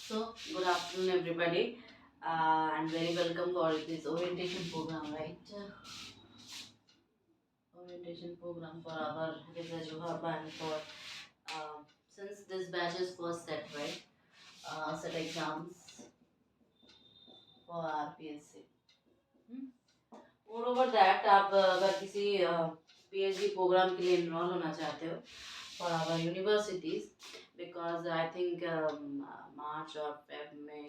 So, good afternoon, everybody, and very welcome for this orientation program, right? Orientation program for our research hub and for since this batch is first set, right? Set exams for RPSC. More that आप अगर किसी PhD programme के लिए enrol होना चाहते हो for our universities because I think March और Feb में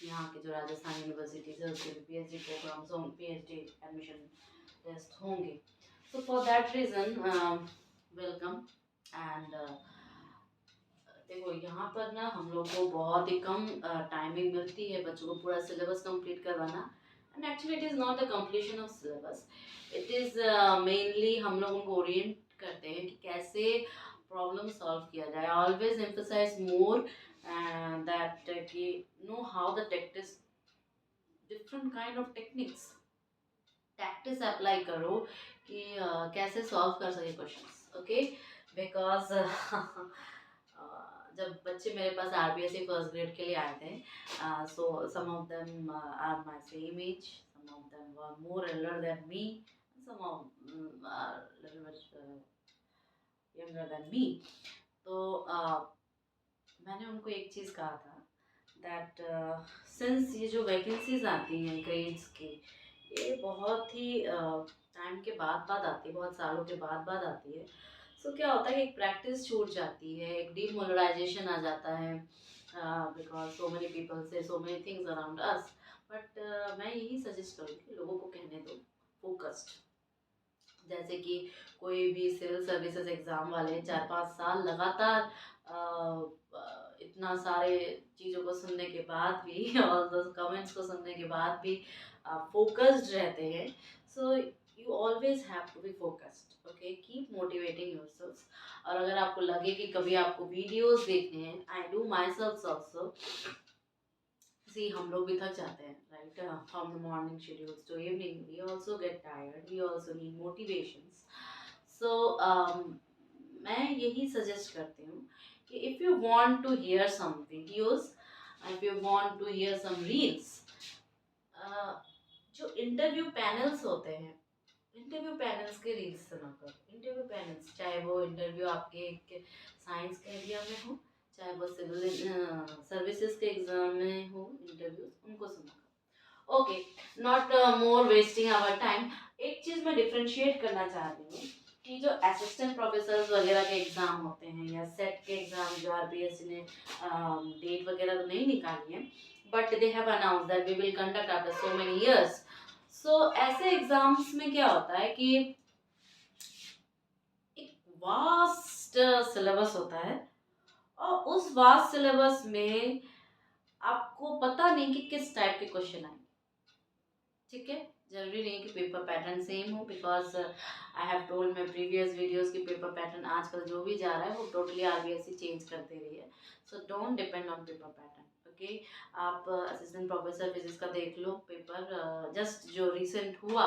यहाँ के जो राजस्थान यूनिवर्सिटीज है उसके भी PhD प्रोग्राम्स होंगे, PhD एडमिशन टेस्ट होंगे. So for that reason welcome. And देखो यहाँ पर ना हम लोग को बहुत ही कम टाइमिंग मिलती है बच्चों को पूरा सिलेबस कंप्लीट करवाना. And actually it is not the completion of syllabus, it is mainly हम लोग उनको ओरिएंट करते हैं कि कैसे प्रॉब्लम सॉल्व किया जाए. I always emphasise more that कि know how the tactics different kind of techniques tactics apply करो कि कैसे सॉल्व कर सके क्वेश्चंस. ओके, बिकॉज जब बच्चे मेरे पास RPSC फर्स्ट ग्रेड के लिए आए थे, so some of them are my same age, some of them were more elder than me, some of are little bit younger than me. तो मैंने उनको एक चीज़ कहा था दैट सिंस ये जो वैकेंसीज आती हैं ग्रेड्स की, ये बहुत ही टाइम के बाद आती है, बहुत सालों के बाद आती है. सो क्या होता है कि एक प्रैक्टिस छूट जाती है, एक डीमोरलाइजेशन आ जाता है बिकॉज सो मेनी पीपल से so many things around us. But मैं यही सजेस्ट करूँगी लोगों को कहने दो फोकस्ड. जैसे कि कोई भी सिविल सर्विसेज एग्ज़ाम वाले 4-5 साल लगातार इतना सारे चीज़ों को सुनने के बाद भी और दोस कमेंट्स को सुनने के बाद भी फोकस्ड रहते हैं. So you always have to be focused. Okay, keep motivating yourself. और अगर आपको लगे कि कभी आपको वीडियोस देखने हैं, I do myself also. See हम लोग भी थक जाते हैं, right? From the morning schedules to evening we also get tired, we also need motivations. So मैं यही सजेस्ट करती हूँ कि if you want to hear some videos, if you want to hear some reels, जो interview panels होते हैं, interview panels के reels सुना करो. इंटरव्यू पैनल्स, चाहे वो इंटरव्यू आपके साइंस के एरिया में हो, चाहे वो सिविल सर्विसेज के एग्जाम में हो, इंटरव्यूज उनको सुना करो. Okay, not more wasting our time. एक चीज़ मैं डिफ्रेंशिएट करना चाहती हूँ कि जो असिस्टेंट प्रोफेसर वगैरह के एग्ज़ाम होते हैं या सेट के एग्ज़ाम जो RPSC ने डेट वगैरह तो नहीं निकाली है, but they have announce that we will conduct after so many years. So ऐसे एग्ज़ाम्स में क्या होता है कि एक वास्ट सिलेबस होता है और उस वास्ट सिलेबस में आपको पता नहीं कि किस टाइप के क्वेश्चन आएंगे. ठीक है, जरूरी नहीं कि पेपर पैटर्न सेम हो, because I have told my previous videos की पेपर पैटर्न आजकल जो भी जा रहा है वो टोटली RPSC चेंज करते रही है. So don't depend on paper pattern. Okay, आप असिस्टेंट प्रोफेसर फिजिक्स का देख लो पेपर, जस्ट जो रिसेंट हुआ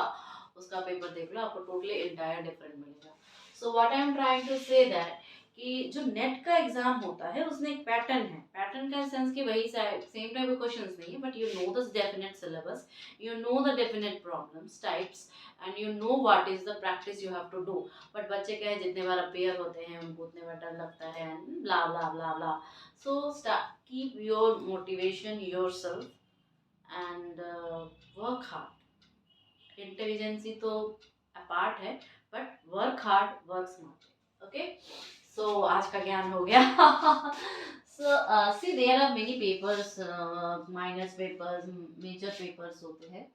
उसका पेपर देख लो, आपको टोटली इंटायर डिफरेंट मिलेगा. So what I am trying to say that कि जो नेट का एग्जाम होता है उसमें एक पैटर्न है. पैटर्न का सेंस कि वही सेम टाइप के क्वेश्चंस नहीं है, but you know the definite syllabus, you know the definite problems types, and you know what is the practice you have to do. But बच्चे क्या है, जितने बार अपेयर होते हैं उनको उतने बार डर लगता है and blah blah blah blah. So start, keep your motivation yourself and work hard. Intelligence तो apart है, but work hard, work smart. Okay, so आज का ज्ञान हो गया. So see, there are many papers, minus papers, major papers होते हैं.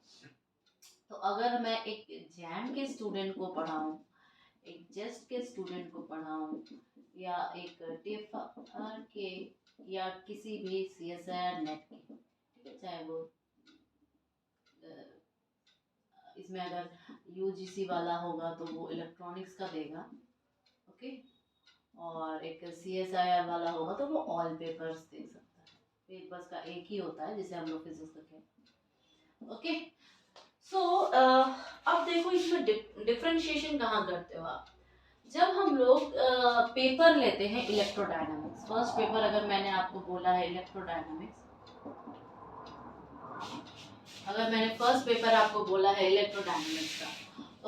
तो अगर मैं एक जैम के स्टूडेंट को पढ़ाऊँ, एक जेस्ट के स्टूडेंट को पढ़ाऊँ, या एक टेफर के, या किसी भी CSIR नेट के, ठीक है, चाहे वो इसमें अगर UGC वाला होगा तो वो इलेक्ट्रॉनिक्स का देगा. ओके, और एक CSIR वाला होगा तो वो ऑल पेपर्स दे सकता है. पेपर्स का एक ही होता है जिसे हम लोग फिजिक्स का कहते हैं. ओके, सो अब देखो इसमें डिफ्रेंशिएशन कहाँ करते हो आप. जब हम लोग पेपर लेते हैं इलेक्ट्रोडायनामिक्स, फर्स्ट पेपर अगर मैंने आपको बोला है इलेक्ट्रोडायनामिक्स, अगर मैंने फर्स्ट पेपर आपको बोला है इलेक्ट्रोडायनामिक्स का,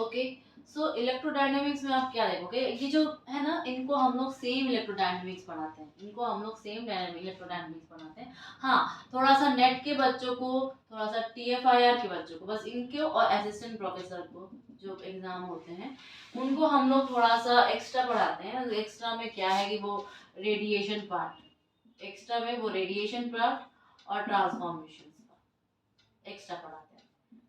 ओके, सो इलेक्ट्रोडायनामिक्स में आप क्या देखोगे, ये जो है ना, इनको हम लोग सेम इलेक्ट्रोडायनामिक्स पढ़ाते हैं, इनको हम लोग सेम इलेक्ट्रोडायनामिक्स पढ़ाते हैं। हाँ, थोड़ा सा नेट के बच्चों को, थोड़ा सा TFIR के बच्चों को, बस इनके और असिस्टेंट प्रोफेसर को जो एग्जाम होते हैं उनको हम लोग थोड़ा सा एक्स्ट्रा पढ़ाते हैं। एक्स्ट्रा में क्या है कि वो रेडिएशन पार्ट, एक्स्ट्रा में वो रेडिएशन पार्ट और ट्रांसफॉर्मेशन एक्स्ट्रा पढ़ाते हैं,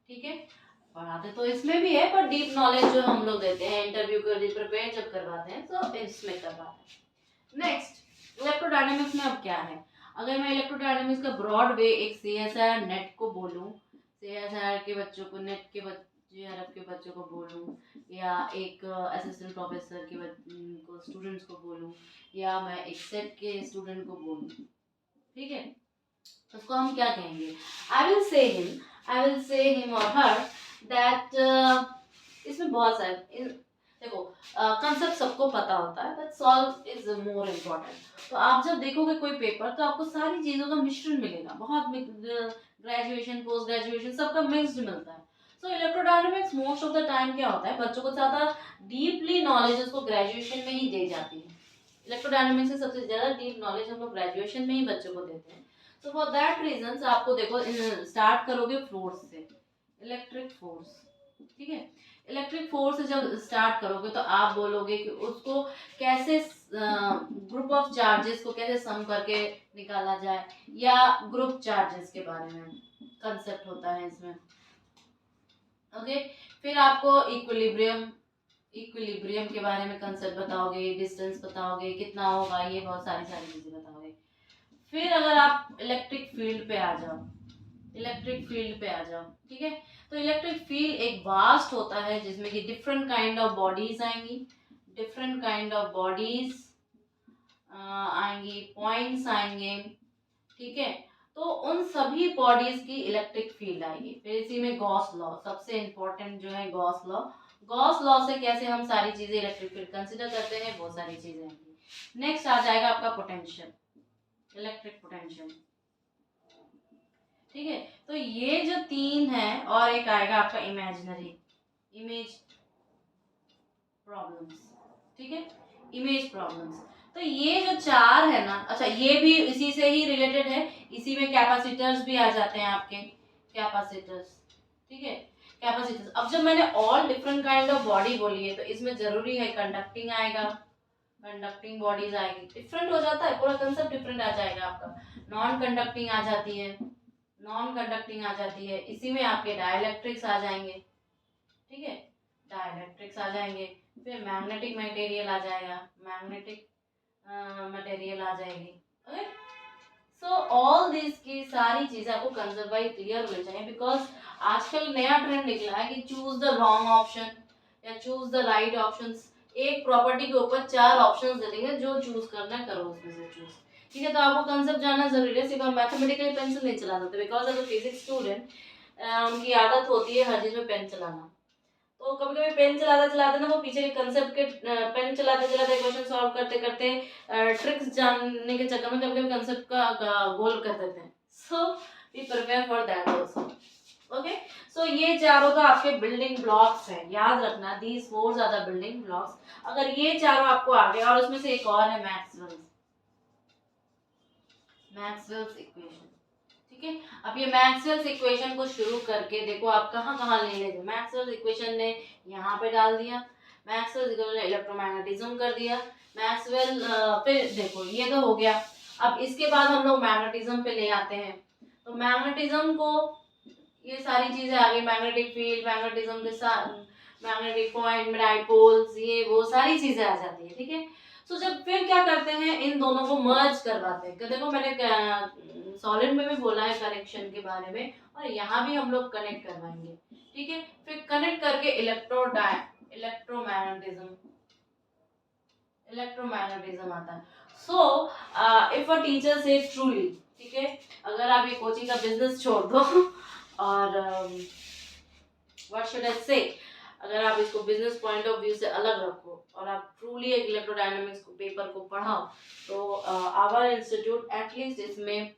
ठीक है। पढ़ाते तो इसमें भी है, पर डीप नॉलेज जो हम लोग देते हैं इंटरव्यू के लिए प्रिपेयर जब करवाते हैं तो इसमें करवाते हैं। नेक्स्ट इलेक्ट्रोडायनेमिक्स में अब क्या है, अगर मैं इलेक्ट्रोडायनेमिक्स का ब्रॉड वे एक CSIR नेट को बोलूं, CSIR के बच्चों को, नेट के JRF के बच्चों को बोलूं, या एक असिस्टेंट प्रोफेसर के को स्टूडेंट्स को बोलूं, या मैं एक सेट के स्टूडेंट को बोलूं, ठीक है, उसको हम क्या कहेंगे, आई विल से हिम और हर दैट, इसमें बहुत सारे देखो कंसेप्ट सबको पता होता है, but solve is more important. तो आप जब देखोगे कोई पेपर तो आपको सारी चीज़ों का मिश्रण मिलेगा, बहुत ग्रेजुएशन पोस्ट ग्रेजुएशन सबका मिक्स्ड मिलता है। So electrodynamics most of the time क्या होता है, बच्चों को ज़्यादा डीपली नॉलेज उसको ग्रेजुएशन में ही दी जाती है। इलेक्ट्रोडायनेमिक्स से सबसे ज़्यादा डीप नॉलेज हम लोग ग्रेजुएशन में ही बच्चों को देते हैं। सो फॉर दैट रीजन आपको देखो स्टार्ट करोगे फोर्स से, इलेक्ट्रिक फोर्स, ठीक है। इलेक्ट्रिक फोर्स से जब स्टार्ट करोगे तो आप बोलोगे कि उसको कैसे ग्रुप ऑफ चार्जेस को कैसे सम करके निकाला जाए, या ग्रुप चार्जेस के बारे में कंसेप्ट होता है इसमें, ओके। फिर आपको इक्विलिब्रियम के बारे में कंसेप्ट बताओगे, डिस्टेंस बताओगे कितना होगा, ये बहुत सारी सारी चीजें बताओगे। फिर अगर आप इलेक्ट्रिक फील्ड पे आ जाओ, इलेक्ट्रिक फील्ड पे आ जाओ, ठीक है, तो इलेक्ट्रिक फील्ड एक वास्ट होता है जिसमें कि डिफरेंट काइंड ऑफ बॉडीज आएंगी, डिफरेंट काइंड ऑफ बॉडीज आएंगी, पॉइंट्स आएंगे, ठीक है। तो उन सभी बॉडीज की इलेक्ट्रिक फील्ड आएगी। फिर इसी में गॉस लॉ सबसे इंपॉर्टेंट जो है, गॉस लॉ, गॉस लॉ से कैसे हम सारी चीजें इलेक्ट्रिक फील्ड कंसिडर करते हैं, वो सारी चीजें आएंगी। नेक्स्ट आ जाएगा आपका पोटेंशियल, इलेक्ट्रिक पोटेंशियल, ठीक है। तो ये जो तीन है, और एक आएगा आपका इमेज प्रॉब्लम्स, ठीक है, इमेज प्रॉब्लम्स। तो ये जो चार है ना, अच्छा ये भी इसी से ही रिलेटेड है, इसी में कैपेसिटर्स भी आ जाते हैं आपके, कैपेसिटर्स, ठीक है, कैपेसिटर्स। अब जब मैंने all different kind of body बोली है तो इसमें जरूरी है कंडक्टिंग आएगा, कंडक्टिंग बॉडीज आएगी, डिफरेंट हो जाता है, पूरा कंसेप्ट डिफरेंट आ जाएगा आपका। नॉन कंडक्टिंग आ जाती है, नॉन कंडक्टिंग आ जाती है, इसी में आपके डाइलेक्ट्रिक्स आ जाएंगे, ठीक है, डाइलेक्ट्रिक्स आ जाएंगे। फिर मैग्नेटिक मटेरियल आ जाएगा, मैग्नेटिक मटेरियल आ जाएगी, ओके। सो ऑल दिस की सारी चीजें आपको कंसेप्ट वाइज क्लियर होनी चाहिए, बिकॉज आजकल नया ट्रेंड निकला है कि चूज द रॉन्ग ऑप्शन या चूज द राइट ऑप्शंस। एक प्रॉपर्टी के ऊपर 4 ऑप्शंस दे देंगे, जो चूज करना है करो उसमें से चूज, ठीक है। तो आपको कंसेप्ट जानना जरूरी है, सिर्फ हम मैथमेटिकली पेंसिल नहीं चला सकते, because as a physics student उनकी आदत होती है हर चीज में पेन चलाना। तो कभी कभी पेन चलाते चलाते ना वो पीछे के कंसेप्ट के पेन चलाते चलाते क्वेश्चन सॉल्व करते करते ट्रिक्स जानने के चक्कर में कभी कभी कंसेप्ट का गोल कर देते हैं। So be prepare for that also, okay. So ये चारों तो आपके बिल्डिंग ब्लॉक्स हैं, याद रखना, these four are the building blocks. अगर ये चारों आपको आ गए, और उसमें से एक और है मैक्सवेल्स इक्वेशन, ठीक है। अब ये मैक्सवेल्स इक्वेशन को शुरू करके देखो आप कहाँ कहाँ ले लेते, मैक्सवेल्स इक्वेशन ने यहाँ पे डाल दिया, मैक्सवेल्स इक्वेशन ने इलेक्ट्रोमैग्नेटिज्म कर दिया, मैक्सवेल फिर देखो ये तो हो गया। अब इसके बाद हम लोग मैग्नेटिज्म पे ले आते हैं, तो मैग्नेटिज्म को ये सारी चीजें आ गई, मैग्नेटिक फील्ड, मैग्नेटिज्म के साथ मैग्नेटिक पॉइंट, डाइपोल्स, ये वो सारी चीजें आ जाती है, ठीक है। तो जब फिर क्या करते हैं, इन दोनों को मर्ज करवाते हैं। देखो मैंने सॉलिड में भी बोला है कनेक्शन के बारे में, और यहाँ भी हम लोग कनेक्ट करवाएंगे, ठीक है। फिर कनेक्ट करके इलेक्ट्रोमैग्नेटिज्म इलेक्ट्रोमैग्नेटिज्म आता है। सो इफ अ टीचर से ट्रूली, ठीक है, अगर आप ये कोचिंग का बिजनेस छोड़ दो और व्हाट शुड आई से, अगर आप इसको बिजनेस पॉइंट ऑफ व्यू से अलग रखो और आप ट्रू फुली एक इलेक्ट्रोडायनेमिक्स पेपर को पढ़ाओ तो आवर इंस्टीट्यूट एटलीस्ट इसमें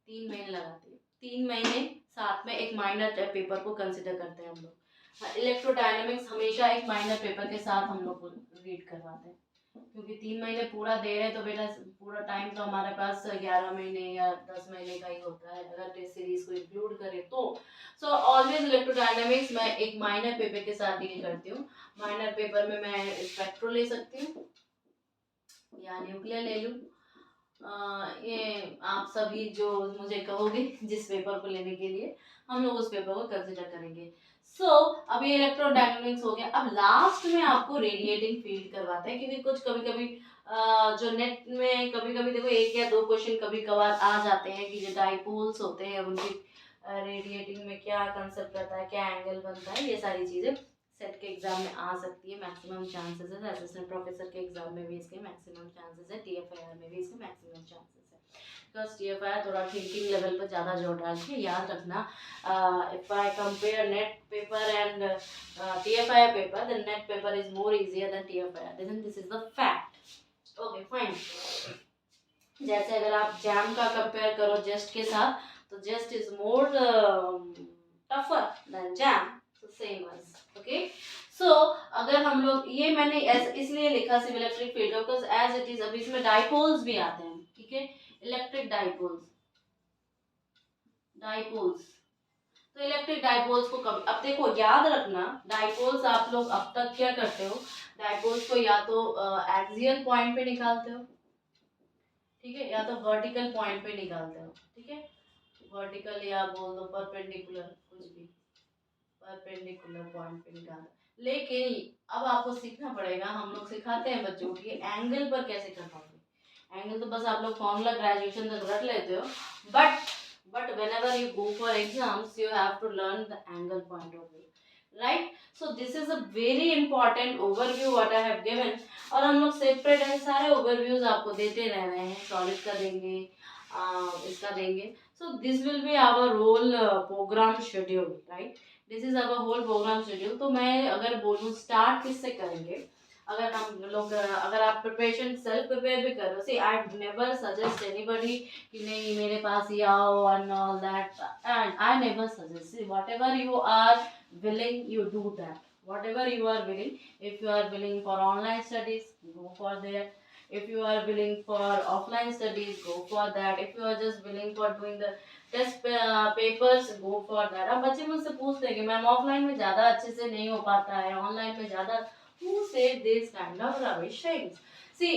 3 महीने लगाती है। 3 महीने साथ में एक माइनर पेपर को कंसिडर करते हैं हम लोग। इलेक्ट्रोडायनेमिक्स हमेशा एक माइनर पेपर के साथ हम लोग को रीड करवाते हैं, क्योंकि 3 महीने पूरा दे रहे हैं तो बेटा पूरा टाइम तो हमारे पास 11 महीने या 10 महीने का ही होता है अगर टेस्ट सीरीज को इंक्लूड करें तो। सो ऑलवेज इलेक्ट्रोडायनेमिक्स मैं एक माइनर पेपर के साथ डील करती हूँ। माइनर पेपर में मैं स्पेक्ट्रो ले सकती हूँ या न्यूक्लियर ले लूँ। ये आप सभी जो मुझे कहोगे जिस पेपर को लेने के लिए हम लोग उस पेपर को कंसिडर करेंगे। अब ये इलेक्ट्रोडायनेमिक्स हो गया। अब लास्ट में आपको रेडिएटिंग फील्ड करवाते हैं, क्योंकि कुछ कभी कभी जो नेट में कभी कभी देखो 1 या 2 क्वेश्चन कभी कभार आ जाते हैं कि जो डाइपोल्स होते हैं उनकी रेडिएटिंग में क्या कंसेप्ट रहता है, क्या एंगल बनता है, ये सारी चीजें सेट के एग्जाम में आ सकती है। मैक्सिमम चांसेस है, असिस्टेंट प्रोफेसर के एग्जाम में भी इसके मैक्सिमम चांसेस है, टीएफआईआर में भी इसके मैक्सिमम चांसेस है। बिकॉज टीएफआईआर थोड़ा थिंकिंग लेवल पर ज़्यादा जोर डालती है। याद रखना, if I compare NET paper and TFIR paper, the NET paper is more easier than TFIR, this is the fact. Okay fine. जैसे अगर आप जैम का कंपेयर करो जेस्ट के साथ, तो JEST is more tougher than JAM, so same as, okay? So अगर हम लोग ये मैंने इसलिए लिखा सिर्फ electric field because as it is, अब इसमें डाइपोल्स भी आते हैं, ठीक है, इलेक्ट्रिक डाइपोल्स। तो इलेक्ट्रिक डाइपोल्स को कभी, अब देखो याद रखना, डाइपोल्स आप लोग अब तक क्या करते हो, डाइपोल्स को या तो एक्सियल पॉइंट पे निकालते हो, ठीक है, या तो वर्टिकल पॉइंट पे निकालते हो, ठीक है, वर्टिकल या बोल दो परपेंडिकुलर, कुछ भी परपेंडिकुलर पॉइंट पे निकालते। लेकिन अब आपको सीखना पड़ेगा, हम लोग सिखाते हैं बच्चों की एंगल पर कैसे कर पाओगे। एंगल तो बस आप लोग फॉर्मूला ग्रेजुएशन तक रट लेते हो, but whenever you go for exams you have to learn the angle point of view, right? So this is a very important overview what I have given, और हम लोग सेपरेट है सारे ओवरव्यूज आपको देते रह रहे हैं, सॉलिड का देंगे, इसका देंगे। So this will be our whole program schedule, right? This is our whole program schedule. तो मैं अगर बोलूँ स्टार्ट किससे करेंगे, अगर हम लोग, अगर आप प्रिपरेशन सेल्फ प्रिपेयर भी कर रहे हो, see I never suggest anybody कि नहीं मेरे पास ये आओ and all that, and I never suggest, see whatever you are willing you do that, whatever you are willing. If you are willing for online studies, go for that. If you are willing for offline studies, go for that. If you are just willing for doing the test papers, go for that. अब बच्चे मुझसे पूछते हैं कि ma'am offline में ज़्यादा अच्छे से नहीं हो पाता है, ऑनलाइन में ज़्यादा, who said this kind of rubbish things? See,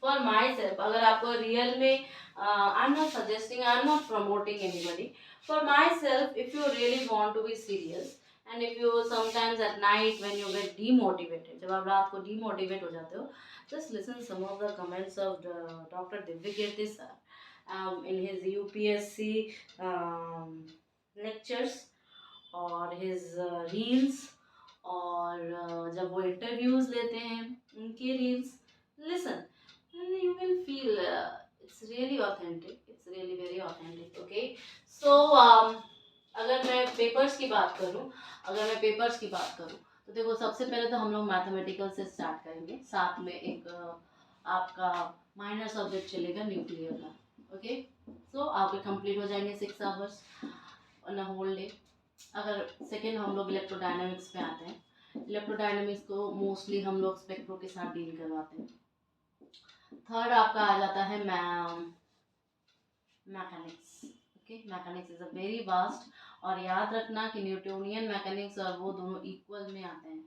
for myself, अगर आपको रियल में, I'm not suggesting, I'm not promoting anybody. For myself, if you really want to be serious and if you sometimes at night when you get demotivated, जब आप रात को demotivate हो जाते हो, just listen some of the comments of Dr. Divyakirti sir in his UPSC lectures और his reels, और जब वो interviews लेते हैं उनके reels, listen and you will feel it's really authentic, it's really very authentic, okay? So अगर मैं papers की बात करूं, तो देखो सबसे पहले तो हम लोग मैथमेटिकल से स्टार्ट करेंगे, साथ में एक आपका माइनर सब्जेक्ट चलेगा न्यूक्लियर का, ओके? सो आपके कंप्लीट हो जाएंगे 6 hours on a whole day. अगर सेकेंड हम लोग इलेक्ट्रोडायनामिक्स पे आते हैं, इलेक्ट्रोडायनामिक्स को मोस्टली हम लोग स्पेक्ट्रो के साथ डील करवाते हैं। थर्ड आपका आ जाता है mechanics, okay? Mechanics is a very vast, और याद रखना कि न्यूटोनियन मैकेनिक्स और वो दोनों इक्वल में आते हैं,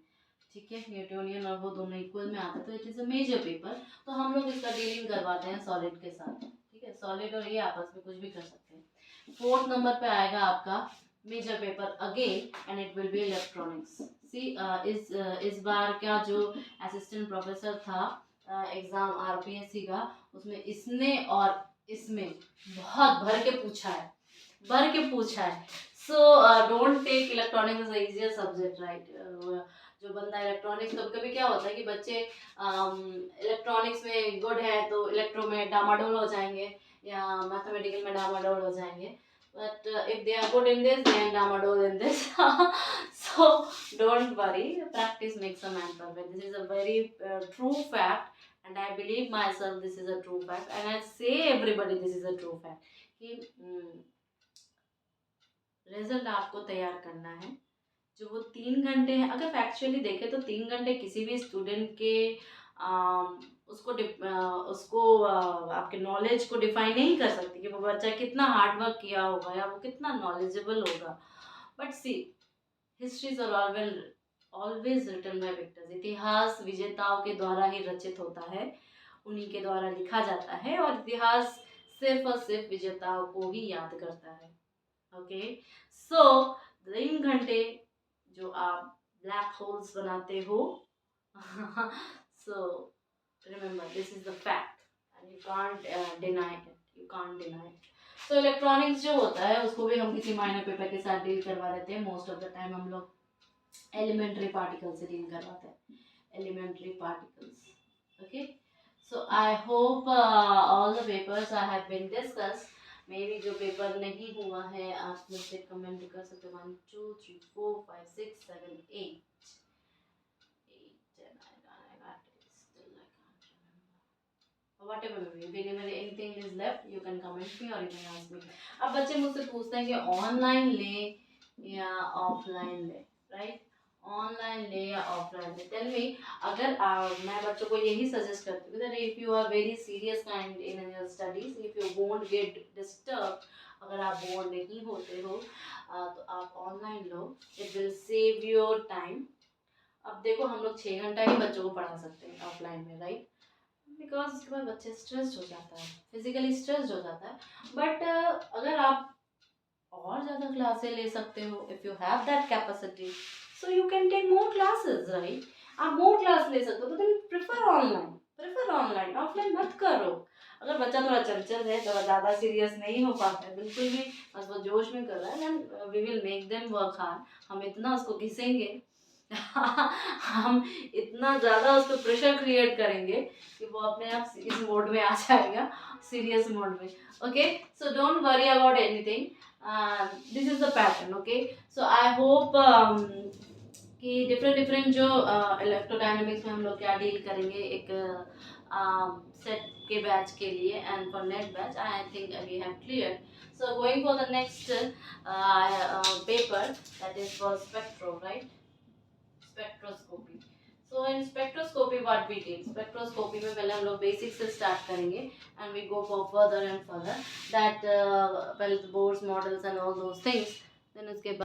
ठीक है, न्यूटोनियन और वो दोनों इक्वल में आते हैं, तो it is a major paper. तो हम लोग इसका डीलिंग करवाते हैं सॉलिड के साथ, ठीक है, सॉलिड और ये आपस में कुछ भी कर सकते हैं। 4th नंबर पे आएगा आपका major paper again, and it will be electronics. See इस बार का जो असिस्टेंट प्रोफेसर था एग्जाम आरपीएससी का, उसमें इसने और इसमें बहुत भर के पूछा है। So don't take electronics as easier subject, right? जो बंदा इलेक्ट्रॉनिक्स, कभी कभी क्या होता है कि बच्चे इलेक्ट्रॉनिक्स में गुड है तो इलेक्ट्रो में डामाडोल हो जाएंगे या मैथमेटिकल में डामाडोल हो जाएंगे, but if they are good in this, they are Damadol in this. So don't worry, practice makes a man perfect. This is a very true fact, and I believe myself this is a true fact, and I say everybody this is a true fact. कि result आपको तैयार करना है, जो वो 3 घंटे हैं। अगर फैक्चुअली देखें तो 3 घंटे किसी भी स्टूडेंट के उसको आपके नॉलेज को डिफाइन नहीं कर सकती कि वो बच्चा कितना हार्ड वर्क किया होगा या वो कितना नॉलेजेबल होगा। But see, histories are always written by victors. इतिहास विजेताओं के द्वारा ही रचित होता है, उन्हीं के द्वारा लिखा जाता है, और इतिहास सिर्फ और सिर्फ विजेताओं को ही याद करता है। ओके, सो 3 घंटे जो आप ब्लैक होल्स बनाते हो, सो remember this is the fact and you can't deny it, you can't deny it. So electronics जो होता है उसको भी हम किसी माइनर पेपर के साथ डील करवा देते हैं। मोस्ट ऑफ द टाइम हम लोग एलिमेंट्री पार्टिकल से डील करवाते हैं, elementary particles. Okay, so I hope all the papers I have been discuss. Maybe जो पेपर नहीं हुआ है आप मुझसे कमेंट कर सकते हो। 1 2 3 4 5 6 7 8 whatever may be, whenever anything is left you can comment me or you can ask me. अब बच्चे मुझसे पूछते हैं कि ऑनलाइन ले या ऑफलाइन ले, राइट? ऑनलाइन ले या ऑफलाइन ले, टेल मी। अगर मैं बच्चों को यही सजेस्ट करती हूँ that if you are very serious kind in your studies, if you won't get disturb, अगर आप बोर नहीं होते हो तो आप ऑनलाइन लो, it will save your time. अब देखो हम लोग 6 घंटा ही बच्चों को पढ़ा सकते हैं ऑफलाइन में, राइट? बिकॉज उसके बाद बच्चे स्ट्रेस्ड हो जाता है, फिजिकली स्ट्रेस्ड हो जाता है। बट अगर आप और ज़्यादा क्लासेस ले सकते हो, if you have that capacity, so you can take more classes, right? आप मोर क्लास ले सकते हो, तो then prefer online, prefer online, offline मत करो। अगर बच्चा थोड़ा चंचल है, थोड़ा ज़्यादा सीरियस नहीं हो पाता है बिल्कुल भी, बस वो जोश में कर रहा है, then we will make them work hard. हम इतना उसको घिसेंगे हम इतना ज़्यादा उस पर प्रेशर क्रिएट करेंगे कि वो अपने आप इस मोड में आ जाएगा, सीरियस मोड में। Okay, so don't worry about anything, this is the pattern. Okay, so I hope कि डिफरेंट जो इलेक्ट्रोडायनेमिक्स में हम लोग क्या डील करेंगे एक सेट के बैच के लिए, and for NET batch I think we have clear. So going for the next paper that is for spectro, right? Spectroscopy. So in spectroscopy what we did, spectroscopy में पहले हम लोग basic से start करेंगे and we go for further and further that पहले Bohr's, models and all those things, then उसके बाद